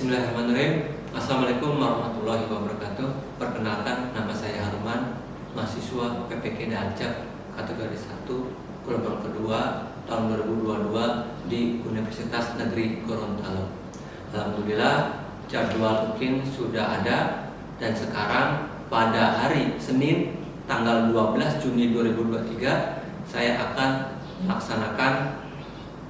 Bismillahirrahmanirrahim. Assalamualaikum warahmatullahi wabarakatuh. Perkenalkan, nama saya Harman, mahasiswa PPK Dalcak kategori 1 gelombang kedua tahun 2022 di Universitas Negeri Gorontalo. Alhamdulillah, jadwal UKIN sudah ada dan sekarang pada hari Senin tanggal 12 Juni 2023 saya akan melaksanakan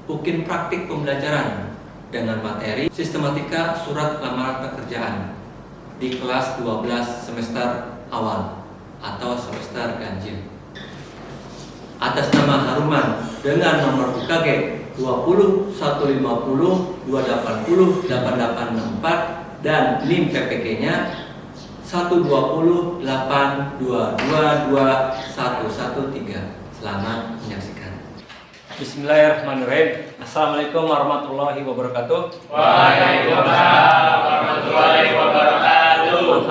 UKIN praktik pembelajaran dengan materi sistematika surat lamaran pekerjaan di kelas 12 semester awal atau semester ganjil. Atas nama Harman dengan nomor UKG 20 150 280 8864 dan NIM PPK-nya 120 822 2113. Selamat menyaksikan. Bismillahirrahmanirrahim. Assalamualaikum warahmatullahi wabarakatuh. Waalaikumsalam warahmatullahi wabarakatuh.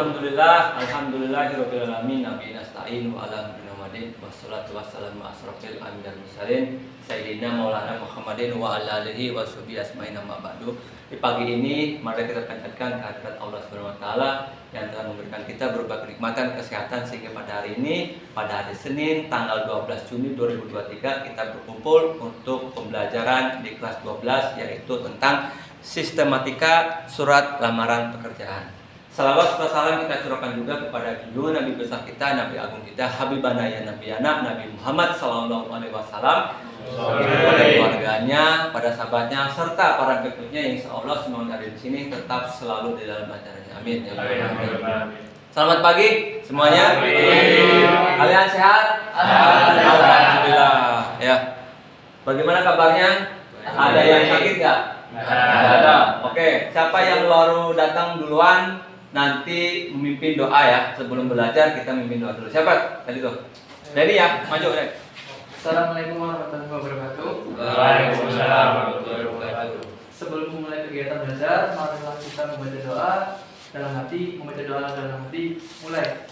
Alhamdulillahirabbil alamin. Nabi nasta'in wa ala Muhammadin wassalatu wassalamu asrofil anbiya'i wal mursalin sayyidina maulana Muhammadin wa ala alihi wa sahbihi asma'in amma ba'du. Di pagi ini mari kita panjatkan kehadirat Allah Subhanahu wa taala yang telah memberikan kita berbagai kenikmatan kesehatan sehingga pada hari ini, pada hari Senin tanggal 12 Juni 2023 kita berkumpul untuk pembelajaran di kelas 12 yaitu tentang sistematika surat lamaran pekerjaan. Salawat serta salam kita curahkan juga kepada junjungan Nabi besar kita, Nabi agung kita, Habibana ya Nabiyana, Nabi Muhammad sallallahu alaihi wasallam, kepada keluarganya, pada sahabatnya, serta para pengikutnya yang insyaallah semua dari sini tetap selalu di dalam acaranya. Amin. Ya Amin. Selamat pagi semuanya. Amin. Kalian sehat? Alhamdulillah. Ya. Bagaimana kabarnya? Ada yang sakit nggak? Nggak ada. Oke. Siapa yang baru datang duluan? Nanti memimpin doa ya. Sebelum belajar kita memimpin doa dulu. Siapa? Tadi tuh. Jadi ya, maju deh. Assalamualaikum warahmatullahi wabarakatuh. Waalaikumsalam warahmatullahi wabarakatuh. Sebelum memulai kegiatan belajar, marilah kita membaca doa dalam hati, mulai.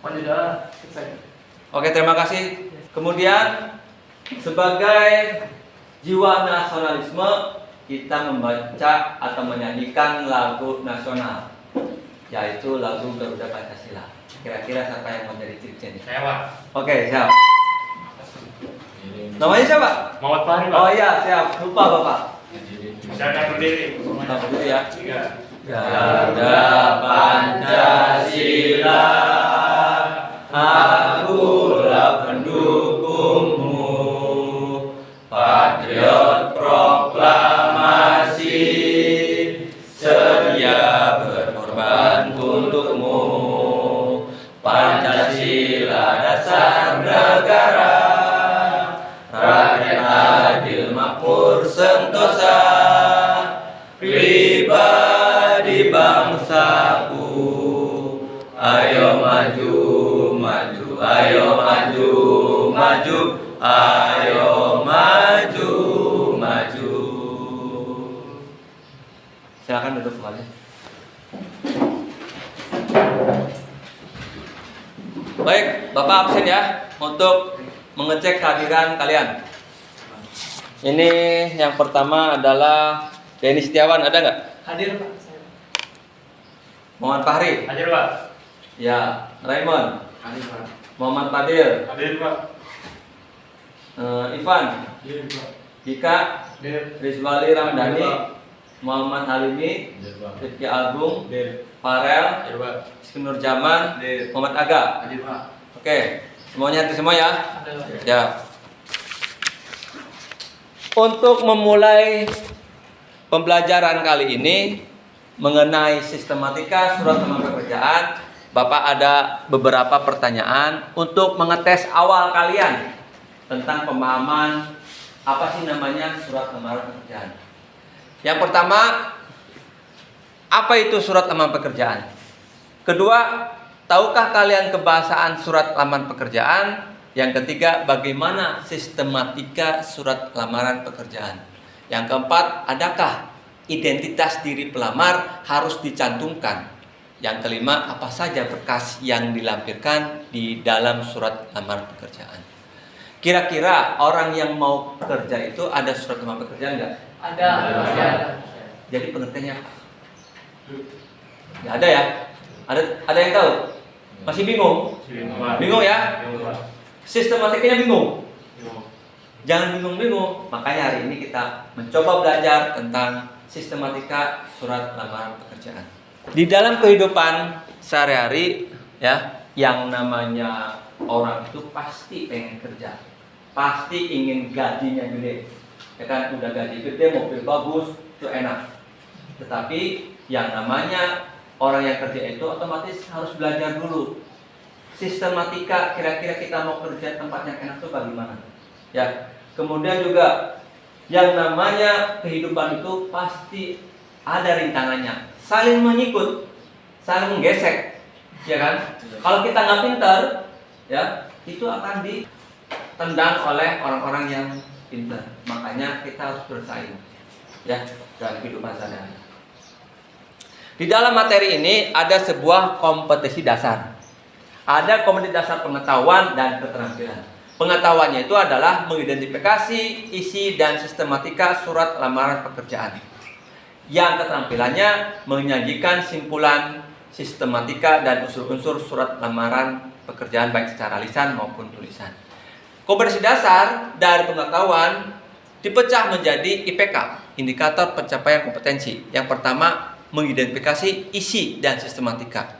Maju doa, selesai. Oke, terima kasih. Kemudian sebagai jiwa nasionalisme kita membaca atau menyanyikan lagu nasional, yaitu lagu Garuda Pancasila. Kira-kira siapa yang mau jadi ciri-ciri? Saya Pak. Oke, siap. Namanya siapa? Muhammad Fahri Pak. Oh iya, siap. Lupa Bapak. Silakan berdiri. Kita berdiri ya. Tiga. Garda Pancasila, akulah pendukungmu, patriot proklamasi, sedia berkorban untukmu. Pancasila dasar negara, rakyat adil makmur sentosa, pribadi bangsaku. Ayo maju, maju, ayo maju, maju, ayo maju, maju. Silakan duduk kembali. Baik, Bapak absen ya untuk mengecek kehadiran kalian. Ini yang pertama adalah Denny Setiawan, ada nggak? Hadir Pak. Saya. Muhammad Fahri. Hadir Pak. Ya, Raymond. Hadir Pak. Muhammad Fadil. Hadir Pak. Ivan. Hadir Pak. Dika. Hadir. Rizwali Ramdhani. Muhammad Halimi. Rifki Agung. Farel. Hadir Pak. Rizky Nurjaman. Muhammad Aga. Hadir Pak. Oke, semuanya hadir semua ya. Hadir Pak. Ya. Untuk memulai pembelajaran kali ini mengenai sistematika surat lamaran pekerjaan, Bapak ada beberapa pertanyaan untuk mengetes awal kalian tentang pemahaman apa sih namanya surat lamaran pekerjaan. Yang pertama, apa itu surat lamaran pekerjaan? Kedua, tahukah kalian kebahasaan surat lamaran pekerjaan? Yang ketiga, bagaimana sistematika surat lamaran pekerjaan? Yang keempat, adakah identitas diri pelamar harus dicantumkan? Yang kelima, apa saja berkas yang dilampirkan di dalam surat lamaran pekerjaan? Kira-kira orang yang mau kerja itu ada surat lamaran pekerjaan nggak? Ada, pasti ada. Jadi pengertiannya apa? Nggak ada ya? Ada yang tahu? Masih bingung? Bingung ya? Sistematikanya bingung? Jangan bingung-bingung. Makanya hari ini kita mencoba belajar tentang sistematika surat lamaran pekerjaan. Di dalam kehidupan sehari-hari ya, yang namanya orang itu pasti pengen kerja, pasti ingin gajinya gede, ya kan? Udah gaji gede, mobil bagus, itu enak. Tetapi yang namanya orang yang kerja itu otomatis harus belajar dulu sistematika, kira-kira kita mau kerja tempat yang enak itu bagaimana, ya. Kemudian juga yang namanya kehidupan itu pasti ada rintangannya, saling mengikut, saling menggesek, ya kan? Kalau kita nggak pintar, ya itu akan ditendang oleh orang-orang yang pintar. Makanya kita harus bersaing, ya, dalam kehidupan sehari-hari. Di dalam materi ini ada sebuah kompetensi dasar, ada kompetensi dasar pengetahuan dan keterampilan. Pengetahuannya itu adalah mengidentifikasi isi dan sistematika surat lamaran pekerjaan. Yang keterampilannya menyajikan simpulan sistematika dan unsur-unsur surat lamaran pekerjaan baik secara lisan maupun tulisan. Kompetensi dasar dari pengetahuan dipecah menjadi IPK, indikator pencapaian kompetensi. Yang pertama, mengidentifikasi isi dan sistematika.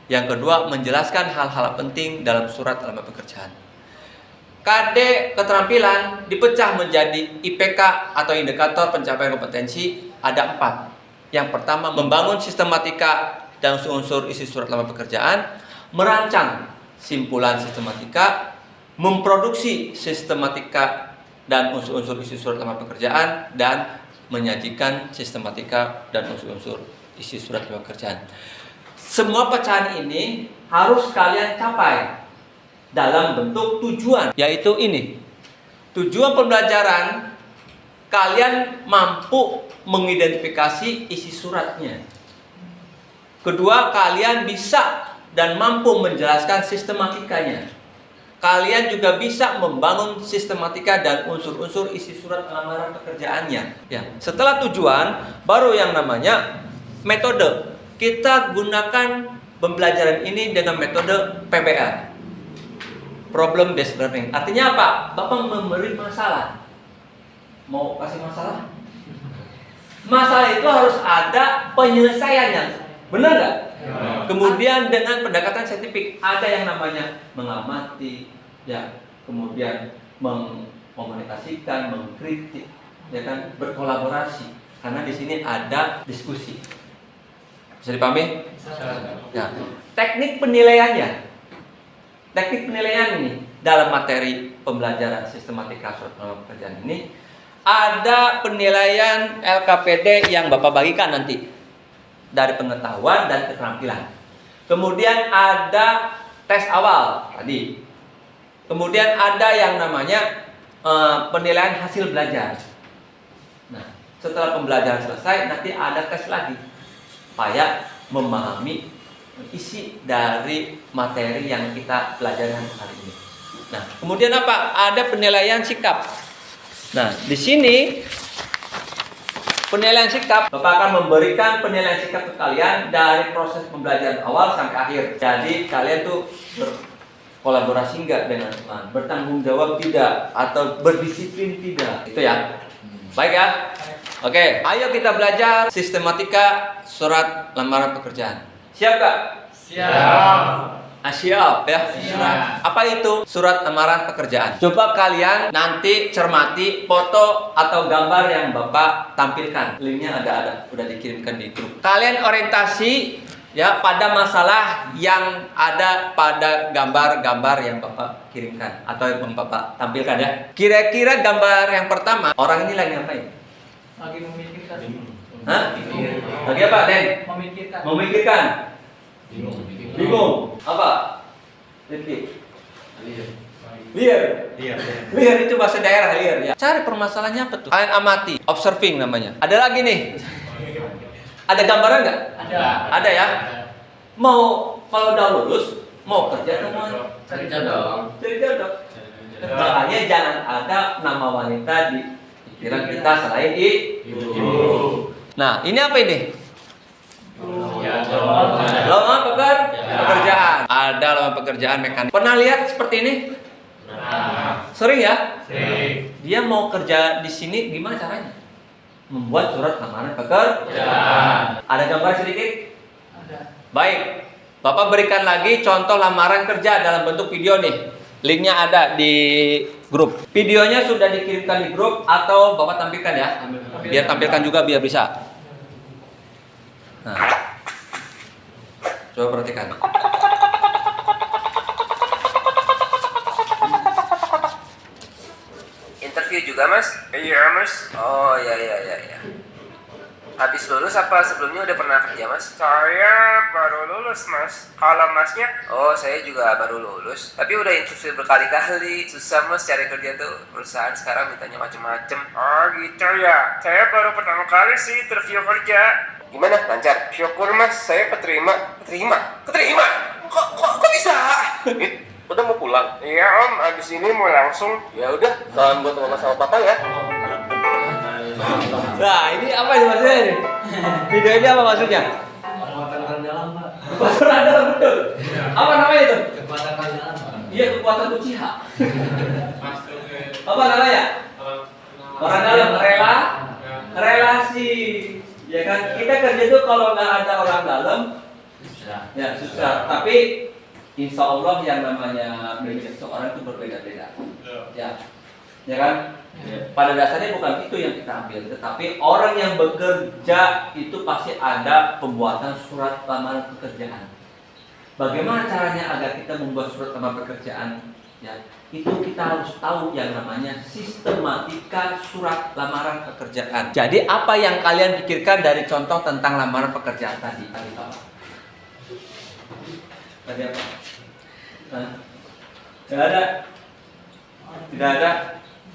Yang kedua, menjelaskan hal-hal penting dalam surat lamaran pekerjaan. KD keterampilan dipecah menjadi IPK atau indikator pencapaian kompetensi, ada 4. Yang pertama, membangun sistematika dan unsur-unsur isi surat lamaran pekerjaan, merancang simpulan sistematika, memproduksi sistematika dan unsur-unsur isi surat lamaran pekerjaan, dan menyajikan sistematika dan unsur-unsur isi surat lamaran pekerjaan. Semua pecahan ini harus kalian capai dalam bentuk tujuan, yaitu ini. Tujuan pembelajaran, kalian mampu mengidentifikasi isi suratnya. Kedua, kalian bisa dan mampu menjelaskan sistematikanya. Kalian juga bisa membangun sistematika dan unsur-unsur isi surat lamaran pekerjaannya. Ya. Setelah tujuan, baru yang namanya metode. Kita gunakan pembelajaran ini dengan metode PBL, Problem Based Learning. Artinya apa? Bapak memberi masalah. Mau kasih masalah? Masalah itu harus ada penyelesaiannya. Benar nggak? Ya. Kemudian dengan pendekatan saintifik, ada yang namanya mengamati, ya, kemudian mengkomunikasikan, mengkritik, ya kan, berkolaborasi. Karena di sini ada diskusi. Bisa dipahami? Ya. Teknik penilaiannya. Teknik penilaian ini dalam materi pembelajaran sistematika surat lamaran pekerjaan ini ada penilaian LKPD yang Bapak bagikan nanti dari pengetahuan dan keterampilan. Kemudian ada tes awal tadi. Kemudian ada yang namanya penilaian hasil belajar. Nah, setelah pembelajaran selesai nanti ada tes lagi supaya memahami isi dari materi yang kita pelajari hari ini. Nah, kemudian apa? Ada penilaian sikap. Nah, di sini penilaian sikap, Bapak akan memberikan penilaian sikap ke kalian dari proses pembelajaran awal sampai akhir. Jadi kalian tuh berkolaborasi enggak dengan teman, bertanggung jawab tidak, atau berdisiplin tidak. Itu ya. Baik ya. Oke, ayo kita belajar sistematika surat lamaran pekerjaan. Siap gak? Siap. Siap ya. Siap. Apa itu surat lamaran pekerjaan? Coba kalian nanti cermati foto atau gambar yang Bapak tampilkan. Linknya ada, udah dikirimkan di grup. Kalian orientasi ya pada masalah yang ada pada gambar-gambar yang Bapak kirimkan atau yang Bapak tampilkan ya. Kira-kira gambar yang pertama, orang ini lagi ngapain? Lagi memikirkan. Hah? Lagi apa, Den? Memikirkan. Memikirkan. Bingung. Apa? Rifki. Liar. Liar itu bahasa daerah, liar ya. Cari permasalahannya apa tuh? Kalian amati, observing namanya. Ada lagi nih. Ada gambaran nggak? Ada. Ada ya. Mau kalau udah lulus, mau kerja atau mau Cari jodoh. cari jodoh? Makanya jangan ada nama wanita di pikiran kita selain Ibu. Nah, ini apa ini? Ya, Lowongan pekerjaan. Ada lowongan pekerjaan mekanik. Pernah lihat seperti ini? Nah, Sering ya? sing. Dia mau kerja di sini gimana caranya? Membuat surat lamaran pekerjaan. Ya. Ada gambar sedikit? Ada. Baik. Bapak berikan lagi contoh lamaran kerja dalam bentuk video nih. Linknya ada di grup. Videonya sudah dikirimkan di grup atau Bapak tampilkan ya? Biar tampilkan juga biar bisa. Nah, coba perhatikan. Interview juga mas? Iya mas. Oh iya. Habis lulus apa sebelumnya udah pernah kerja mas? Saya baru lulus mas. Kalau masnya? Oh saya juga baru lulus. Tapi udah interview berkali-kali. Susah mas cari kerja tuh. Perusahaan sekarang mintanya macem-macem. Oh gitu ya. Saya baru pertama kali sih interview kerja. Gimana? Lancar? Syukur mas. Saya keterima. Keterima? Kok bisa? Udah mau pulang? Iya om, abis ini mau langsung. Ya udah, salam buat mama sama papa ya. Nah, ini apa ini maksudnya ini? Video ini apa maksudnya? Kekuatan orang dalam, Pak. Kekuatan dalam betul. Apa namanya itu? Kekuatan orang dalam, Pak. Iya, kekuatan Uchiha. Apa namanya? Orang dalam relasi. Ya kan, kita kerja itu kalau nggak ada orang dalam, ya susah. Tapi insya Allah yang namanya belajar seorang itu berbeda-beda. Ya kan? Pada dasarnya bukan itu yang kita ambil, tetapi orang yang bekerja itu pasti ada pembuatan surat lamaran pekerjaan. Bagaimana caranya agar kita membuat surat lamaran pekerjaan? Ya, itu kita harus tahu yang namanya sistematika surat lamaran pekerjaan. Jadi apa yang kalian pikirkan dari contoh tentang lamaran pekerjaan tadi? Tadi apa? Tidak ada.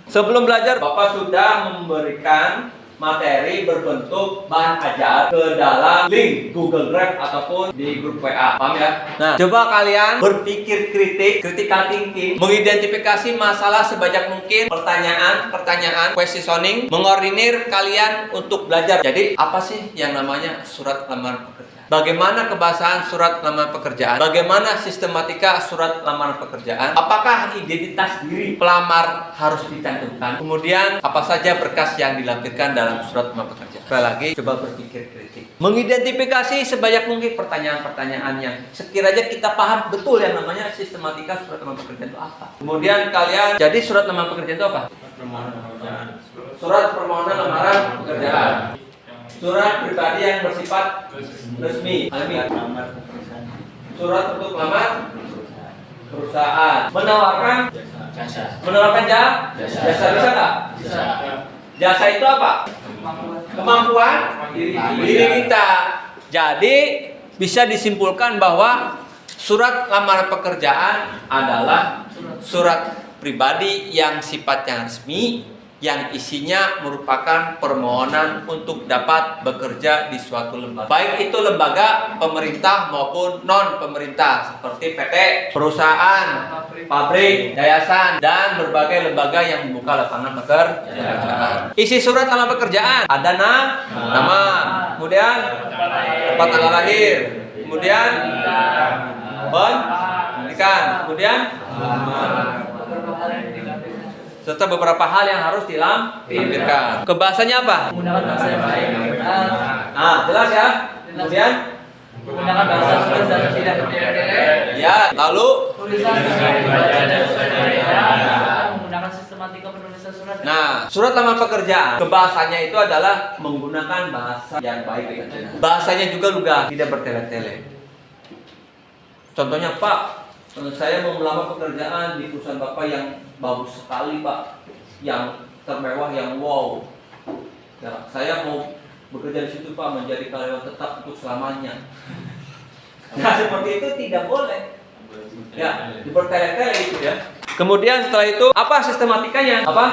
Sebelum belajar, Bapak sudah memberikan materi berbentuk bahan ajar ke dalam link Google Drive ataupun di grup WA. Paham ya? Nah, coba kalian berpikir critical thinking, mengidentifikasi masalah sebanyak mungkin, pertanyaan, questioning, mengordinir kalian untuk belajar. Jadi, apa sih yang namanya surat lamaran pekerjaan? Bagaimana kebahasaan surat lamaran pekerjaan? Bagaimana sistematika surat lamaran pekerjaan? Apakah identitas diri pelamar harus dicantumkan? Kemudian apa saja berkas yang dilampirkan dalam surat lamaran pekerjaan? Sekali lagi, coba berpikir kritik. Mengidentifikasi sebanyak mungkin pertanyaan-pertanyaan yang sekiranya kita paham betul yang namanya sistematika surat lamaran pekerjaan itu apa. Kemudian kalian, jadi surat lamaran pekerjaan itu apa? Surat permohonan lamaran pekerjaan. Surat pribadi yang bersifat resmi. Surat untuk melamar perusahaan. Menawarkan jasa bisa nggak? Jasa itu apa? Kemampuan diri kita. Jadi bisa disimpulkan bahwa surat lamaran pekerjaan adalah surat pribadi yang sifatnya resmi, yang isinya merupakan permohonan untuk dapat bekerja di suatu lembaga. Baik itu lembaga pemerintah maupun non pemerintah seperti PT, perusahaan, pabrik, yayasan, dan berbagai lembaga yang membuka lapangan pekerjaan. Isi surat lamaran pekerjaan ada nama, kemudian tempat tanggal lahir, kemudian pendidikan, kemudian serta beberapa hal yang harus dilampirkan. Kebahasanya apa? Menggunakan bahasa yang baik. Nah, jelas ya. Kemudian Menggunakan bahasa surat dan tidak bertele-tele. ya, lalu Tulisan sesuai dibaca dan sesuai dibaca. Menggunakan sistematika penulisan surat. nah, surat lamaran pekerjaan kebahasanya itu adalah menggunakan bahasa yang baik. Bahasanya juga lugas, tidak bertele-tele. Contohnya, Pak, saya mau melamar pekerjaan di perusahaan Bapak yang bagus sekali, Pak, yang termewah, yang wow. Ya, saya mau bekerja di situ, Pak, menjadi karyawan tetap untuk selamanya. Nah, seperti itu tidak boleh. Ya, dibertele-tele itu ya. Kemudian setelah itu apa sistematikanya? Apa?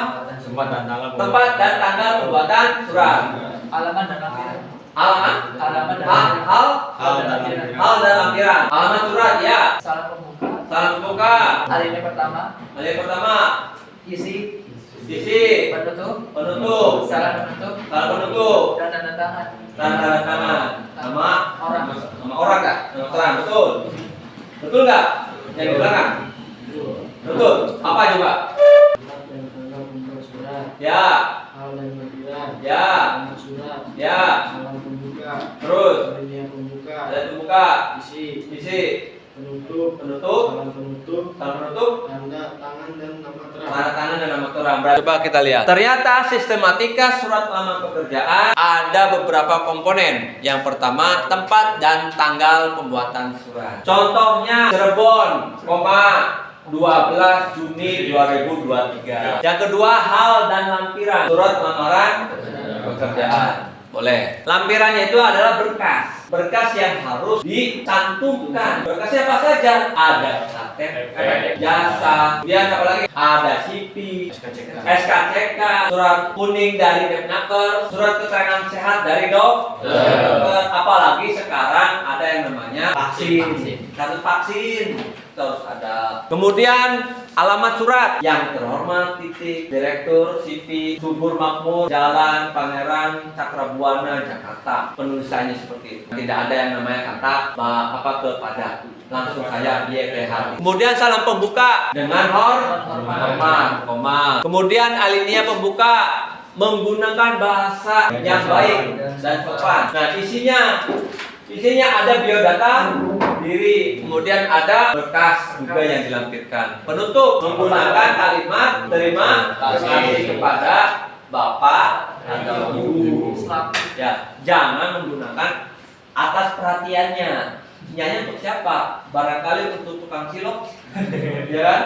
Tempat dan tanggal pembuatan surat. Alaman dan lampiran. Alamat? Alaman dan Hal dan lampiran. Alamat surat ya. Salah pembuka. Salam buka. Alinea pertama. Yang pertama, Isi. Sisi. Penutup. Penutup. Salah penutup. Salah penutup. Dan tanda tangan. Tanda tangan. Nama Orang. nama orang nggak? Nama terang. Betul. Betul nggak? Yang di belakang. Betul. Apa coba? Ya. Hal dan panggilan, Ya. alamat surat, Ya. salam pembuka, Terus. alinea pembuka, Ada pembuka. isi, Isi. penutup, Penutup. salam penutup, Salah penutup. tanda tangan dan nama terang. Tanda tangan dan nama terang. Coba kita lihat. Ternyata sistematika surat lamar pekerjaan ada beberapa komponen. Yang pertama, tempat dan tanggal pembuatan surat. Contohnya Cirebon, 12 Juni 2023. Yang kedua, hal dan lampiran surat lamaran pekerjaan. Boleh. Lampirannya itu adalah berkas. Berkas yang harus dicantumkan. Berkasnya apa saja? Ada KTP, jasa, kemudian apa lagi? Ada CV, SKCK, surat kuning dari Depnaker, surat keterangan sehat dari dokter. Apalagi sekarang ada yang namanya vaksin. Kartu vaksin. Terus ada. Kemudian alamat surat yang terhormat titik direktur CV Subur Makmur Jalan Pangeran Cakrabuana Jakarta. Penulisannya seperti itu. Tidak ada yang namanya kata kepada, langsung saja YTH. Kemudian salam pembuka dengan hormat, koma. Kemudian alinea pembuka menggunakan bahasa yang baik dan sopan. Nah, isinya ada biodata diri, kemudian ada berkas juga yang dilampirkan. Penutup menggunakan kalimat terima kasih kepada Bapak atau Ibu. Ya, jangan menggunakan atas perhatiannya. Nyanya untuk siapa? Barangkali untuk tukang cilok, ya kan?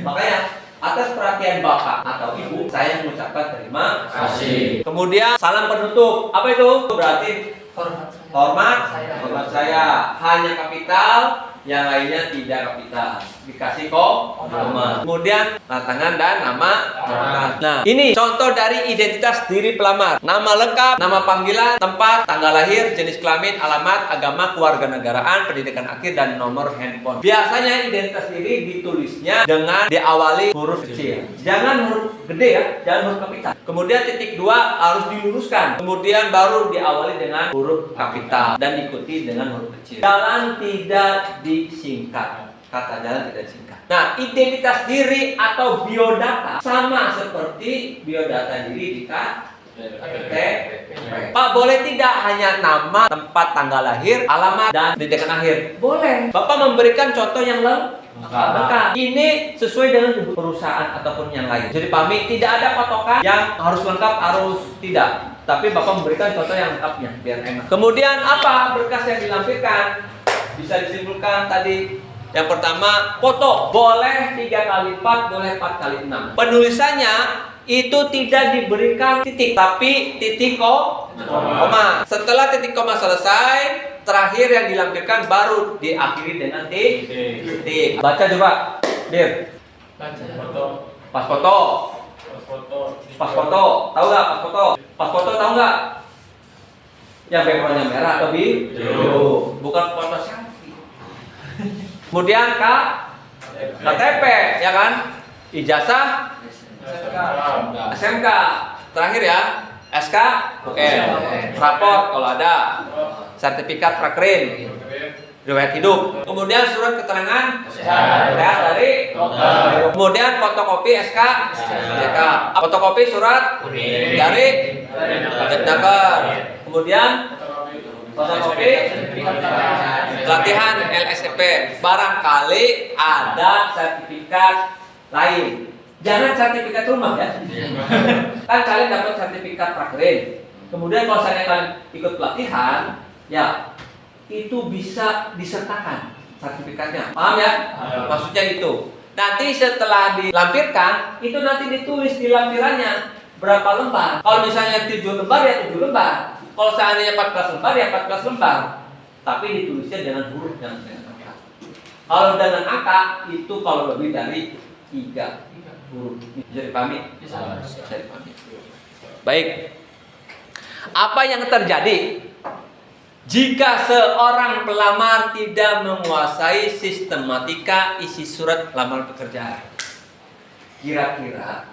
Makanya atas perhatian Bapak atau Ibu, saya mengucapkan terima kasih. Kemudian salam penutup, apa itu? Berarti hormat saya hanya kapital, yang lainnya tidak kapital, dikasih koma. Kemudian tanda tangan dan nama. Nah, ini contoh dari identitas diri pelamar: nama lengkap, nama panggilan, tempat, tanggal lahir, jenis kelamin, alamat, agama, kewarganegaraan, pendidikan akhir, dan nomor handphone. Biasanya identitas diri ditulisnya dengan diawali huruf kecil, jangan huruf gede ya, jangan huruf kapital. Kemudian titik 2 harus diluruskan, kemudian baru diawali dengan huruf kapital dan diikuti dengan huruf kecil. Jalan tidak disingkat, kata jalan tidak disingkat. Nah, identitas diri atau biodata sama seperti biodata diri di KTP. Pak, boleh tidak hanya nama, tempat, tanggal lahir, alamat, dan pendidikan akhir? Boleh. Bapak memberikan contoh yang lengkap. Ini sesuai dengan perusahaan ataupun yang lain. Jadi pahami, tidak ada patokan yang harus lengkap, harus tidak. Tapi Bapak memberikan contoh yang lengkapnya biar enak. Kemudian apa berkas yang dilampirkan? Bisa disimpulkan tadi. Yang pertama, foto. Boleh 3x4, boleh 4x6. Penulisannya itu tidak diberikan titik, tapi titik koma. Setelah titik koma selesai, terakhir yang dilampirkan baru diakhiri dengan titik. Baca coba, Dir. Pas foto. Pas foto. Tahu nggak pas foto? Pas foto tahu nggak? Yang backgroundnya merah atau biru? Bukan foto selfie. Kemudian KTP, ya kan? Ijazah, SMK. Terakhir ya, SK, raport kalau ada, sertifikat prakrin, riwayat hidup. Kemudian surat keterangan sehat dari dokter. Kemudian fotokopi SK, fotokopi surat dari Depnaker. Kemudian fotokopi pelatihan LSDP. Barangkali ada sertifikat lain. Jangan sertifikat rumah ya. Kan kalian dapat sertifikat prakrin. Kemudian kalau saya kalian ikut pelatihan, ya itu bisa disertakan sertifikatnya. Paham ya? Maksudnya itu. Nanti setelah dilampirkan, itu nanti ditulis di lampirannya berapa lembar. Kalau misalnya 7 lembar ya 7 lembar. Kalau seandainya 14 lembar ya 14 lembar. Tapi ditulisnya dengan huruf dan dengan angka. Kalau dengan angka itu kalau lebih dari 3 huruf. Bisa dipahami? Bisa dipahami. Baik. Apa yang terjadi jika seorang pelamar tidak menguasai sistematika isi surat lamar pekerjaan? Kira-kira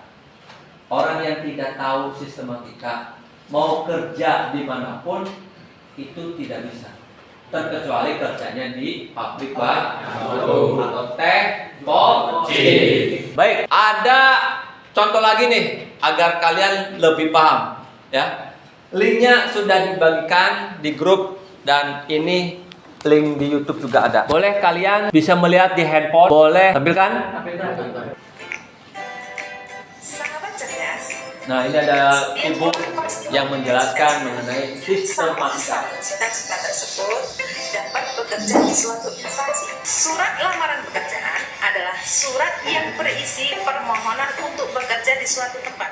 orang yang tidak tahu sistematika mau kerja dimanapun itu tidak bisa, terkecuali kerjanya di pabrik batu atau teknologi. Baik, ada contoh lagi nih agar kalian lebih paham ya. Linknya sudah dibagikan di grup dan ini link di YouTube juga ada. Boleh kalian bisa melihat di handphone, boleh tampilkan. Sahabat cerdas, Nah, ini ada ibu yang menjelaskan mengenai sistematika. cita-cita tersebut dapat bekerja di suatu instansi. Surat lamaran pekerjaan adalah surat yang berisi permohonan untuk bekerja di suatu tempat.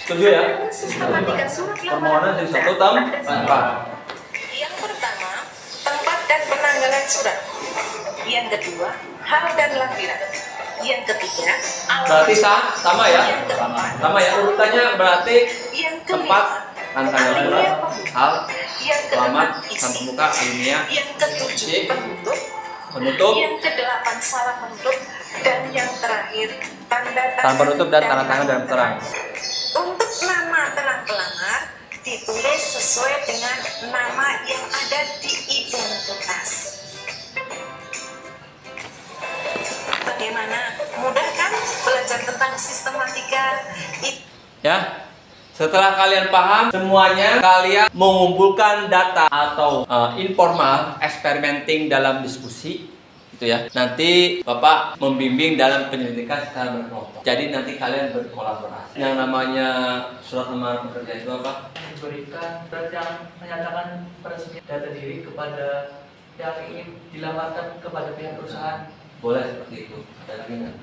Setuju ya? Sistematika surat Permohonan lamaran di suatu pekerjaan tempat. Yang pertama, tempat dan penanggalan surat. Yang kedua, hal dan lampiran. Yang ketiga, Berarti sama ya? Yang keempat, Sama ya urutannya berarti yang tempat, kelima, tanggal surat, hal, yang alamat, keenam, isi. sampul muka, alinea, Yang ketujuh, penutup. penutup, Yang kedelapan, salah penutup. Dan yang terakhir, tanda tangan tanda penutup dan tanda tangan dalam terang. Untuk nama terang pelamar ditulis sesuai dengan nama yang ada di identitas. Bagaimana? Mudah kan belajar tentang sistematika? Ya. Setelah kalian paham semuanya, kalian mengumpulkan data atau informal experimenting dalam diskusi gitu ya. Nanti Bapak membimbing dalam penyelidikan secara berkelompok. Jadi nanti kalian berkolaborasi. Yang namanya surat lamaran pekerjaan itu apa? Memberikan surat yang menyatakan peresmian data diri kepada yang ingin dilamarkan kepada pihak perusahaan. Boleh seperti itu. Ada lagi nggak?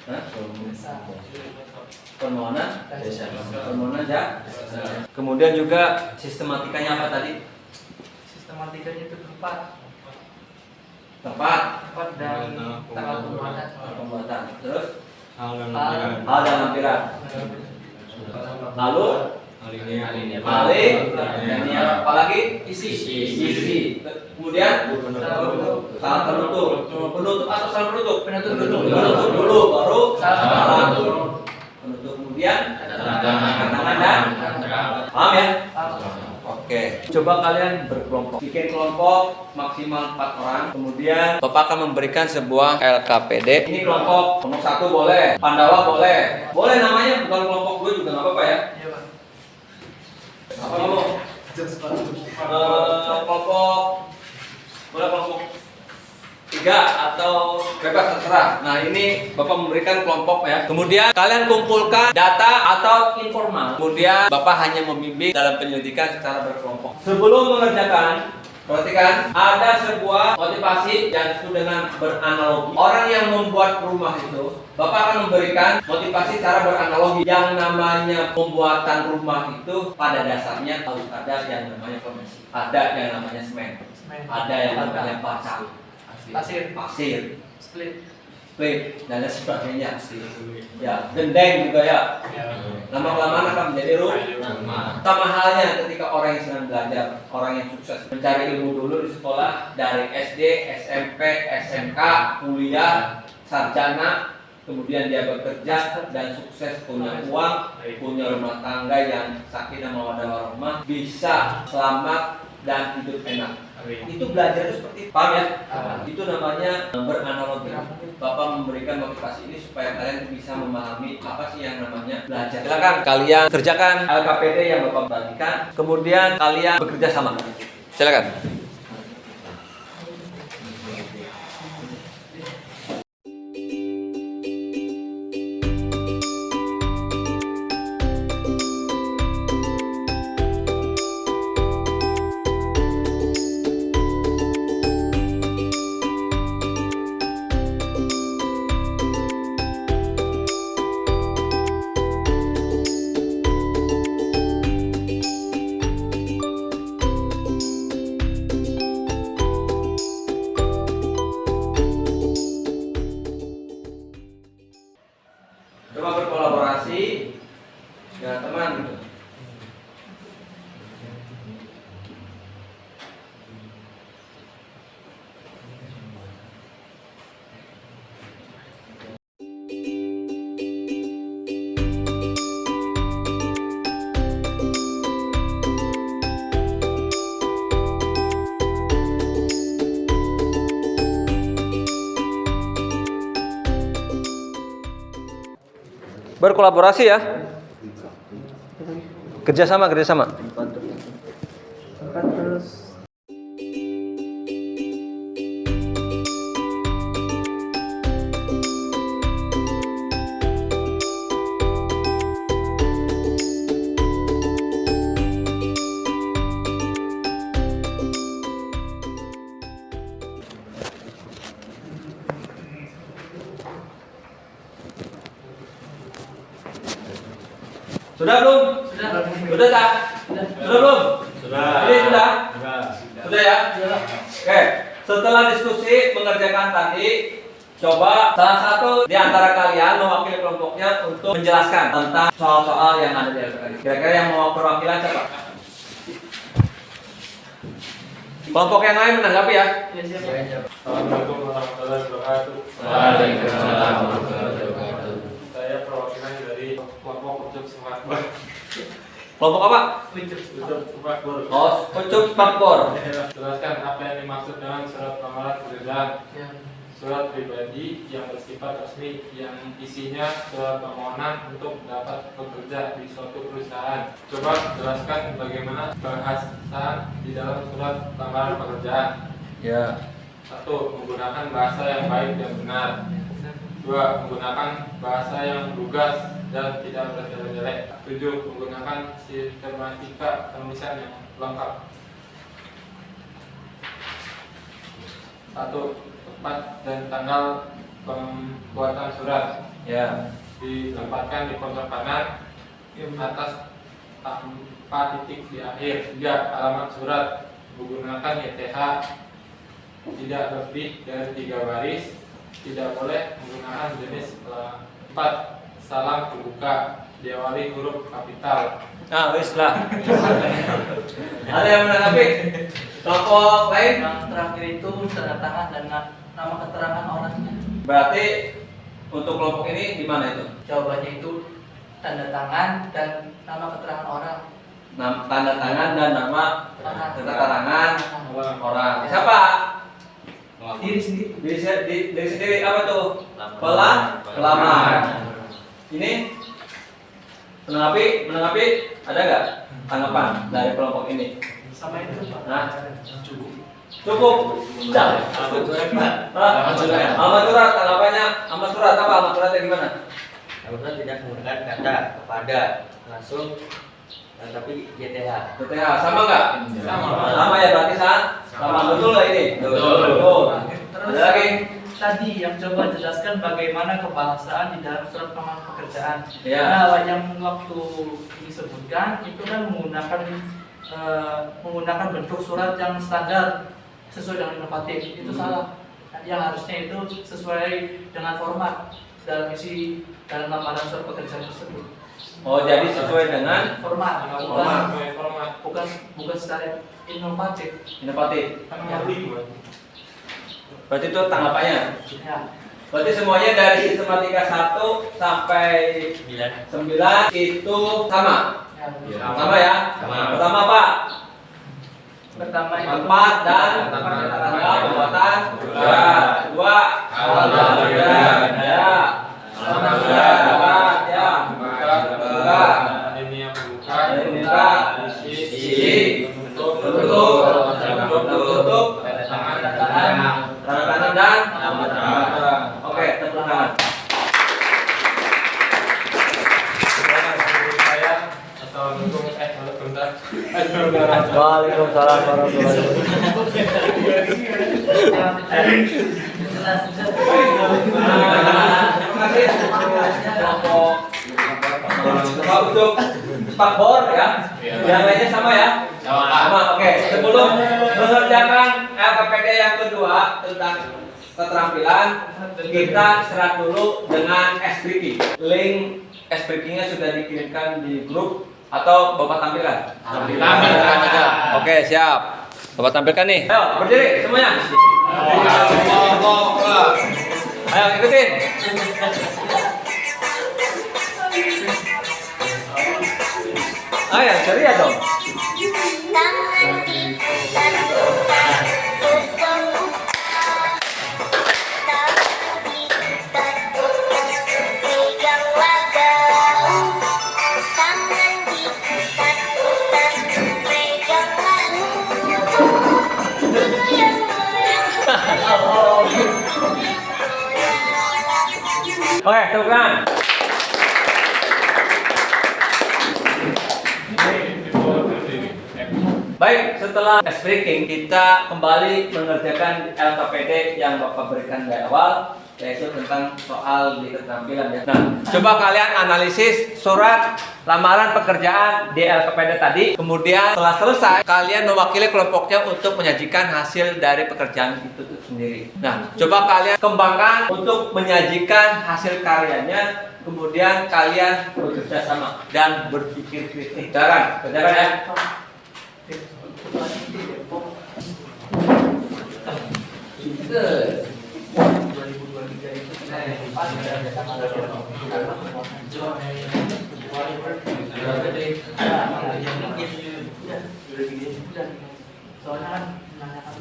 Hah? Permohonan? Permohonan ya. Kemudian juga sistematikanya apa tadi? Sistematikanya itu tempat Tempat, dan tanggal pembuatan. pembuatan. Terus Hal dan Hal. lampiran. hal dan lampiran. Lalu Alinea. balik, apalagi isi. Kemudian salah penutup. Penutup atau salah penutup? Penutup. Penutup dulu, baru Salah penutup. Penutup kemudian Tanda tangan dan paham ya? penutup. Oke, coba kalian berkelompok. Bikin kelompok maksimal 4 orang. Kemudian Bapak akan memberikan sebuah LKPD. Ini kelompok nomor 1 boleh, Pandawa boleh. Boleh namanya bukan kelompok gue juga nggak apa-apa ya. Iya, Pak. Apa kamu? Kelompok boleh kelompok 3 atau bebas terserah. Nah, ini Bapak memberikan kelompok ya. Kemudian kalian kumpulkan data atau informal. Kemudian Bapak hanya membimbing dalam penyelidikan secara berkelompok. Sebelum mengerjakan, perhatikan ada sebuah motivasi yang disebut dengan beranalogi. Orang yang membuat rumah itu, Bapak akan memberikan motivasi cara beranalogi. Yang namanya pembuatan rumah itu pada dasarnya harus ada yang namanya fondasi, ada yang namanya semen, ada yang namanya bata, pasir, Split. dan lain sebagainya. Ya, gendeng juga ya. Lama-kelamaan akan menjadi rumah. Sama halnya ketika orang yang sedang belajar, orang yang sukses mencari ilmu dulu di sekolah dari SD, SMP, SMK, kuliah, sarjana, kemudian dia bekerja dan sukses punya uang, punya rumah tangga yang sakinah mawaddah warahmah, bisa selamat dan hidup enak. Itu belajar itu seperti itu. Paham ya? Itu namanya beranalogi. Bapak memberikan motivasi ini supaya kalian bisa memahami apa sih yang namanya belajar. Silakan kalian kerjakan LKPD yang Bapak bagikan, kemudian kalian bekerja sama. Silakan. berkolaborasi ya. Kerjasama. Sudah belum? Sudah tak? Sudah belum? Ini sudah? Sudah ya? Oke. Setelah diskusi mengerjakan tadi, coba salah satu di antara kalian mewakili kelompoknya untuk menjelaskan tentang soal-soal yang ada di LPKD. Kira-kira yang mau perwakilan siapa? Kelompok yang lain menanggapi ya? Assalamualaikum warahmatullahi wabarakatuh. Waalaikumsalam warahmatullahi wabarakatuh. Saya perwakilan dari kelompok Ucup Semakbor. Kelompok apa? Ucup Semakbor. Oh, Ucup Semakbor. Jelaskan apa yang dimaksud dengan surat lamaran pekerjaan. Surat pribadi yang bersifat resmi yang isinya surat permohonan untuk dapat bekerja di suatu perusahaan. Coba jelaskan bagaimana bahasan di dalam surat lamaran pekerjaan. Ya. 1. Menggunakan bahasa yang baik dan benar. 2. Menggunakan bahasa yang lugas dan tidak berjelek. 7. Menggunakan sistematika penulisan yang lengkap. 1. Tempat dan tanggal pembuatan surat. Ya. Ditempatkan di pojok kanan atas tanpa titik di akhir. 3. Alamat surat menggunakan YTH, tidak lebih dari 3 baris. Tidak boleh menggunakan jenis 4. Salam terbuka diawali huruf kapital. Nah, wis lah. Ada yang menanggapi? Kelompok lain? Yang terakhir itu tanda tangan dan nama keterangan orangnya. Berarti untuk kelompok ini gimana itu? Jawabannya itu tanda tangan dan nama keterangan orang. Tanda tangan dan nama keterangan orang. Siapa? Diri sendiri. Diri sendiri apa tuh? Pelamar. Ini menanggapi ada nggak tanggapan dari kelompok ini? Sama itu Pak. Nah. Cukup. Alamat surat tanggapannya. Alamat surat apa? Alamat suratnya gimana? Alhamdulillah tidak menggunakan kata kepada langsung tapi YTH. BTH sama nggak? Sama ya berarti sama betul nggak ini? Betul. Terus Ada lagi? tadi yang coba jelaskan bagaimana kebahasaan di dalam surat lamaran pekerjaan. Iya. Nah, yang waktu disebutkan itu kan menggunakan bentuk surat yang standar sesuai dengan inovatif. Itu salah. Yang harusnya itu sesuai dengan format dalam isi dalam lamaran surat pekerjaan tersebut. Oh, jadi sesuai dengan Format, Format. bukan secara inovatif. inovatif. Kan Berarti itu tanggapannya. Ya. Berarti semuanya dari sistematika 1 sampai 9 itu sama. Ya. Sama ya? Sama. Pertama Pak, Pertama itu tempat dan tanggal pembuatan surat. Kedua, Alhamdulillah. ya. Alhamdulillah. Ya. Buka. Ini yang pembuka. Buka. Isi. Tutup. Tanda tangan dan nama terang. Oke, tepuk tangan. Saya assalamualaikum bentar. Waalaikumsalam warahmatullahi Terima kasih untuk Pak Bor ya. Yang lainnya sama ya? Sama. Oke, sebelum mengerjakan LPPD yang kedua tentang keterampilan, kita istirahat dulu dengan SPK. Link SPK-nya sudah dikirimkan di grup atau Bapak tampilkan? Tampilkan aja. Oke, siap. Bapak tampilkan nih. Ayo, berdiri semuanya. Ayo, ikutin. Ayo, ceria dong. Tangan diputar putar, pukul putar. Tangan diputar putar, pegang wadah. Oke, tepuk tangan. Baik, setelah ice breaking, kita kembali mengerjakan LKPD yang Bapak berikan dari awal, yaitu tentang soal di keterampilan ya. Nah, coba kalian analisis surat lamaran pekerjaan di LKPD tadi. Kemudian setelah selesai, kalian mewakili kelompoknya untuk menyajikan hasil dari pekerjaan itu sendiri. Nah, coba kalian kembangkan untuk menyajikan hasil karyanya. Kemudian kalian bekerja sama dan berpikir kritis. Kerjakan ya. Soalnya kan menanyakan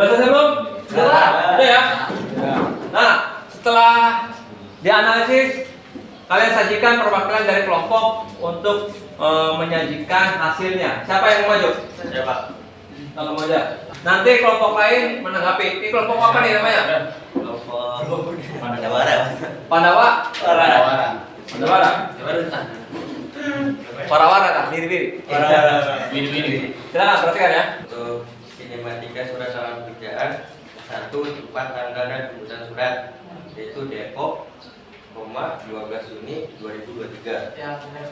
Sudah selesai belum? Sudah ya? Nah, setelah dianalisis, kalian sajikan perwakilan dari kelompok untuk menyajikan hasilnya. Siapa yang mau maju? Saya Pak. Kamu aja. Nanti kelompok lain menanggapi. Ini kelompok apa nih namanya? Kelompok Pandawara. Pandawa? Pandawara. Pandawara? Warawara kan? Diri-diri. Wini. Silakan perhatikan ya. Untuk sinematika surat lamaran pekerjaan 1 tempat tanggal dan jumlah surat, yaitu Depok, 12 Juni 2023. ya benar.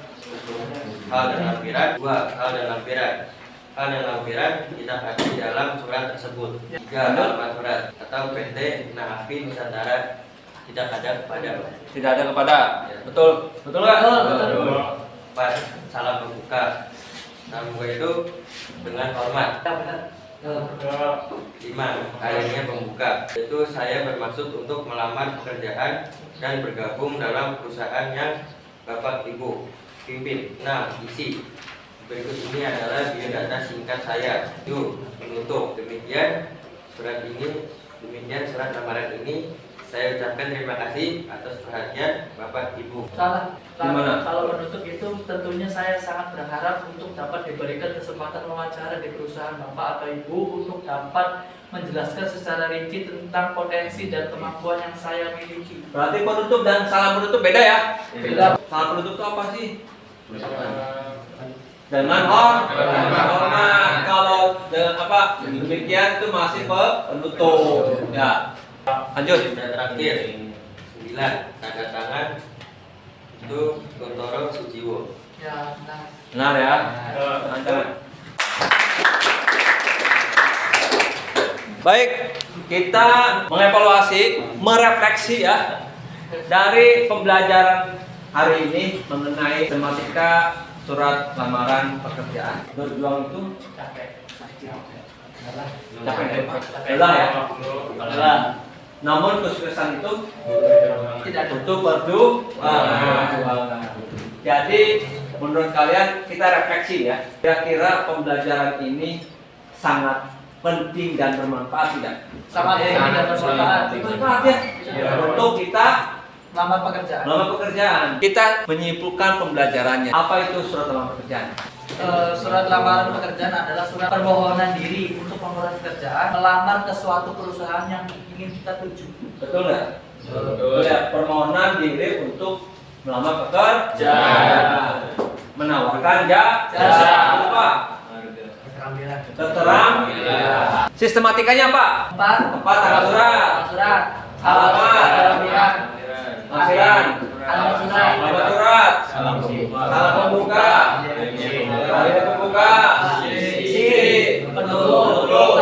Hal dan lampiran 2. Hal dan lampiran. Hal dan lampiran tidak ada di dalam surat tersebut. 3. Alamat surat atau PT Nahafi Nusantara tidak ada kepada. Tidak ada kepada. Betul. Betul nggak? Betul. 4. Salam membuka. Salam membuka itu dengan hormat. Ya benar. 5. Akhirnya pembuka, yaitu saya bermaksud untuk melamar pekerjaan dan bergabung dalam perusahaan yang Bapak Ibu pimpin. 6. Isi. Berikut ini adalah biodata singkat saya. 7. Penutup. Demikian surat lamaran ini. Saya ucapkan terima kasih atas perhatian Bapak Ibu. Salah. Gimana? Kalau menutup itu tentunya saya sangat berharap untuk dapat diberikan kesempatan wawancara di perusahaan Bapak atau Ibu untuk dapat menjelaskan secara rinci tentang potensi dan kemampuan yang saya miliki. Berarti penutup dan salam penutup beda ya? Beda. Salam penutup itu apa sih? Dengan hormat. Kalau dengan apa? Demikian itu masih penutup. Ya. Lanjut. Dan terakhir 9. Tanda tangan itu Gontoro Sujiwo. Ya, nah. Benar ya? Lanjut. Baik, kita mengevaluasi, merefleksi ya dari pembelajaran hari ini mengenai tematika surat lamaran pekerjaan. Berjuang itu capek lelah ya, lelah. Namun kesuksesan itu tidak butuh perjuangan. Jadi menurut kalian kita refleksi ya, kira-kira pembelajaran ini sangat penting dan bermanfaat tidak? Sangat penting dan bermanfaat. Bermanfaat ya. Untuk kita Lamar pekerjaan. melamar pekerjaan. Kita menyimpulkan pembelajarannya. Apa itu surat lamaran pekerjaan? Surat lamaran pekerjaan adalah surat permohonan diri untuk melamar pekerjaan, melamar ke suatu perusahaan yang ingin kita tuju. Betul nggak? Betul ya. Permohonan diri untuk melamar pekerjaan, menawarkan jasa apa? Keterampilan. Sistematikanya apa? 4 tanggal surat, alamat, akhiran, alamat surat, salam pembuka, hari pembuka, isi, penutup,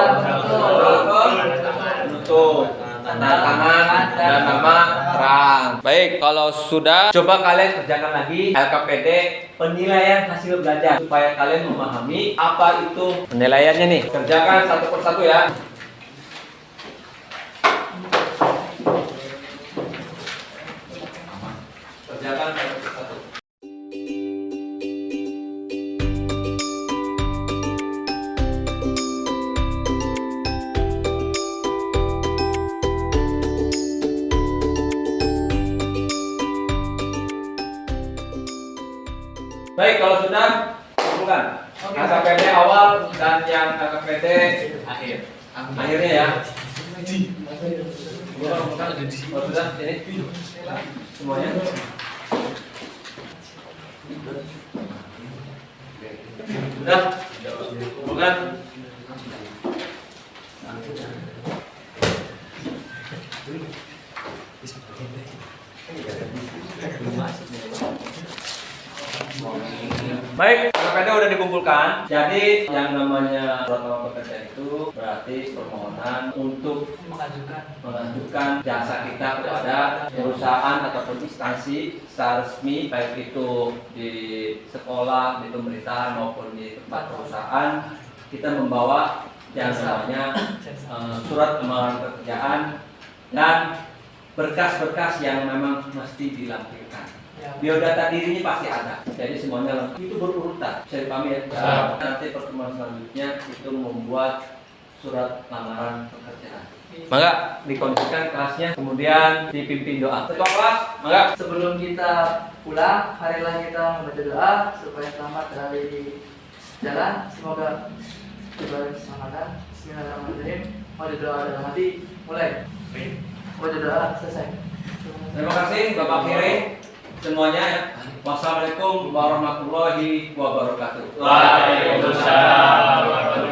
tanda tangan dan nama terang. Baik, kalau sudah, coba kalian kerjakan lagi LKPD penilaian hasil belajar supaya kalian memahami apa itu penilaiannya nih. Kerjakan satu persatu ya. Kerjakan satu persatu. sudah? Kumpulkan. KKPD awal dan yang KKPD akhir. Akhirnya ya. Kumpulkan. Oh, sudah ini semuanya. Sudah. Kumpulkan. Baik, KKPD udah dikumpulkan. Jadi yang namanya surat lamaran pekerjaan itu berarti permohonan untuk mengajukan jasa kita kepada perusahaan ataupun instansi secara resmi, baik itu di sekolah, di pemerintahan maupun di tempat perusahaan. Kita membawa yang namanya surat lamaran pekerjaan dan berkas-berkas yang memang mesti dilampirkan. Biodata dirinya pasti ada, jadi semuanya lengkap. Itu berurutan, bisa dipahami ya. Nanti pertemuan selanjutnya itu membuat surat lamaran pekerjaan. Maka dikondisikan kelasnya, kemudian dipimpin doa. Ketua kelas, maka Sebelum kita pulang, marilah kita membaca doa supaya selamat dari jalan. Semoga diberi keselamatan. Bismillahirrahmanirrahim. Mau doa dalam hati, mulai. Mau doa selesai. terima kasih Bapak Kiri semuanya ya. Wassalamualaikum warahmatullahi wabarakatuh. Waalaikumsalam.